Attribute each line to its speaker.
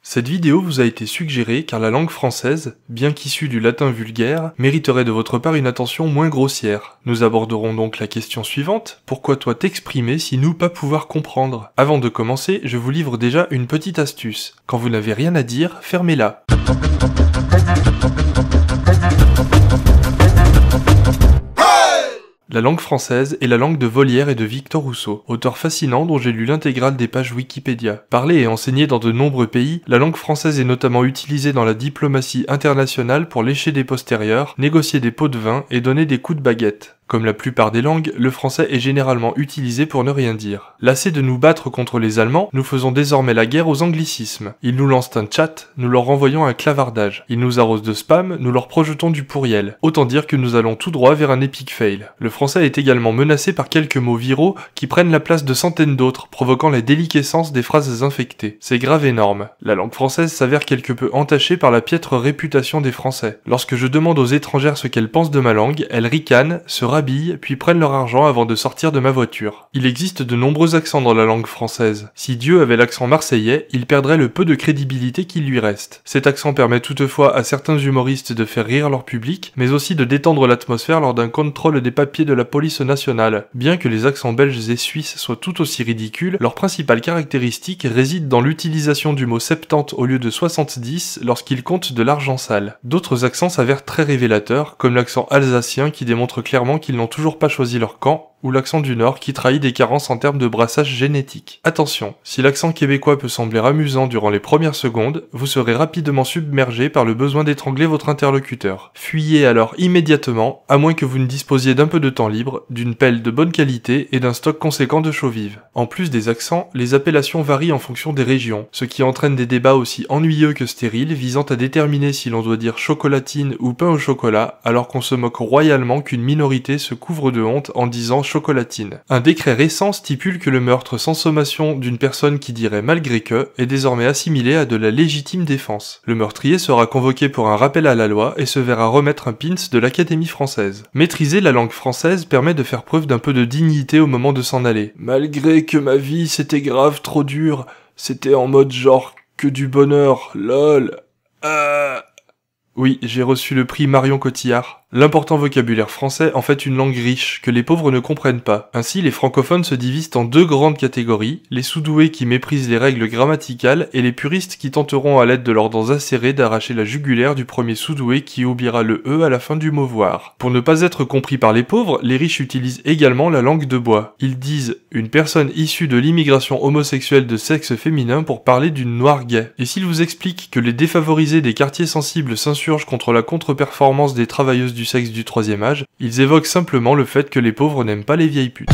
Speaker 1: Cette vidéo vous a été suggérée car la langue française, bien qu'issue du latin vulgaire, mériterait de votre part une attention moins grossière. Nous aborderons donc la question suivante, pourquoi toi t'exprimer si nous pas pouvoir comprendre? Avant de commencer, je vous livre déjà une petite astuce. Quand vous n'avez rien à dire, fermez-la. La langue française est la langue de Molière et de Victor Rousseau, auteurs fascinants dont j'ai lu l'intégrale des pages Wikipédia. Parlée et enseignée dans de nombreux pays, la langue française est notamment utilisée dans la diplomatie internationale pour lécher des postérieurs, négocier des pots de vin et donner des coups de baguette. Comme la plupart des langues, le français est généralement utilisé pour ne rien dire. Lassés de nous battre contre les Allemands, nous faisons désormais la guerre aux anglicismes. Ils nous lancent un chat, nous leur renvoyons un clavardage. Ils nous arrosent de spam, nous leur projetons du pourriel. Autant dire que nous allons tout droit vers un epic fail. Le français est également menacé par quelques mots viraux qui prennent la place de centaines d'autres, provoquant la déliquescence des phrases infectées. C'est grave énorme. La langue française s'avère quelque peu entachée par la piètre réputation des Français. Lorsque je demande aux étrangères ce qu'elles pensent de ma langue, elles ricanent, se rhabillent, puis prennent leur argent avant de sortir de ma voiture. Il existe de nombreux accents dans la langue française. Si Dieu avait l'accent marseillais, il perdrait le peu de crédibilité qu'il lui reste. Cet accent permet toutefois à certains humoristes de faire rire leur public, mais aussi de détendre l'atmosphère lors d'un contrôle des papiers de la police nationale. Bien que les accents belges et suisses soient tout aussi ridicules, leur principale caractéristique réside dans l'utilisation du mot 70 au lieu de 70 lorsqu'ils comptent de l'argent sale. D'autres accents s'avèrent très révélateurs, comme l'accent alsacien qui démontre clairement qu'ils n'ont toujours pas choisi leur camp, ou l'accent du Nord qui trahit des carences en termes de brassage génétique. Attention, si l'accent québécois peut sembler amusant durant les premières secondes, vous serez rapidement submergé par le besoin d'étrangler votre interlocuteur. Fuyez alors immédiatement, à moins que vous ne disposiez d'un peu de temps libre, d'une pelle de bonne qualité et d'un stock conséquent de chaux vives. En plus des accents, les appellations varient en fonction des régions, ce qui entraîne des débats aussi ennuyeux que stériles visant à déterminer si l'on doit dire chocolatine ou pain au chocolat, alors qu'on se moque royalement qu'une minorité se couvre de honte en disant chocolatine. Un décret récent stipule que le meurtre sans sommation d'une personne qui dirait malgré que est désormais assimilé à de la légitime défense. Le meurtrier sera convoqué pour un rappel à la loi et se verra remettre un pins de l'Académie française. Maîtriser la langue française permet de faire preuve d'un peu de dignité au moment de s'en aller. Malgré que ma vie c'était grave trop dur, c'était en mode genre que du bonheur, lol. Oui, j'ai reçu le prix Marion Cotillard. L'important vocabulaire français en fait une langue riche, que les pauvres ne comprennent pas. Ainsi, les francophones se divisent en deux grandes catégories, les sous-doués qui méprisent les règles grammaticales et les puristes qui tenteront à l'aide de leurs dents acérées d'arracher la jugulaire du premier sous-doué qui oubliera le E à la fin du mot voir. Pour ne pas être compris par les pauvres, les riches utilisent également la langue de bois. Ils disent « une personne issue de l'immigration homosexuelle de sexe féminin » pour parler d'une noire gay. Et s'ils vous expliquent que les défavorisés des quartiers sensibles s'insurgent contre la contre-performance des travailleuses du sexe du troisième âge, ils évoquent simplement le fait que les pauvres n'aiment pas les vieilles putes.